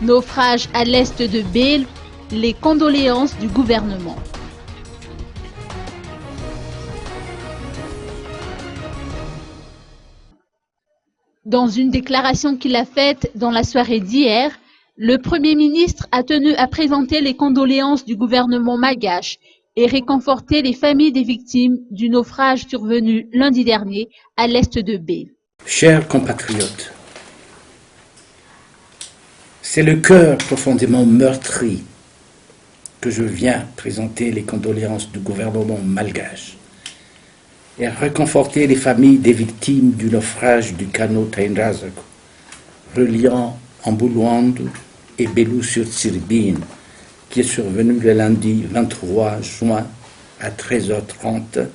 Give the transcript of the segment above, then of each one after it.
Naufrage à l'est de Beyrouth, les condoléances du gouvernement. Dans une déclaration qu'il a faite dans la soirée d'hier, le Premier ministre a tenu à présenter les condoléances du gouvernement malgache et réconforter les familles des victimes du naufrage survenu lundi dernier à l'est de Beyrouth. Chers compatriotes, c'est le cœur profondément meurtri que je viens présenter les condoléances du gouvernement malgache et réconforter les familles des victimes du naufrage du canot Tainrazak reliant Ambuluandu et Belou-sur-Tsirbine qui est survenu le lundi 23 juin à 13h30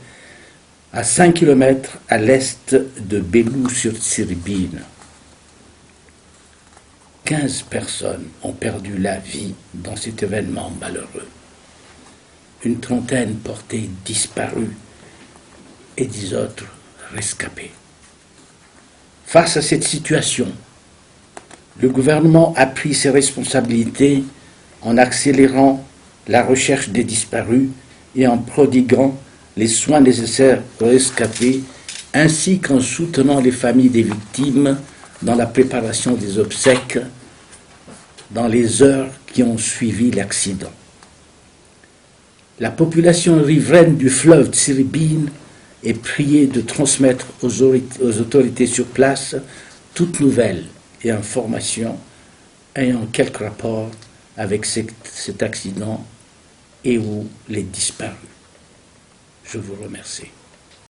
à 5 km à l'est de Belou-sur-Tsirbine. 15 personnes ont perdu la vie dans cet événement malheureux. Une trentaine portées disparues et 10 autres rescapés. Face à cette situation, le gouvernement a pris ses responsabilités en accélérant la recherche des disparus et en prodiguant les soins nécessaires aux rescapés, ainsi qu'en soutenant les familles des victimes dans la préparation des obsèques dans les heures qui ont suivi l'accident. La population riveraine du fleuve Tsirbine est priée de transmettre aux autorités sur place toute nouvelle et information ayant quelque rapport avec cet accident et ou les disparus. Je vous remercie.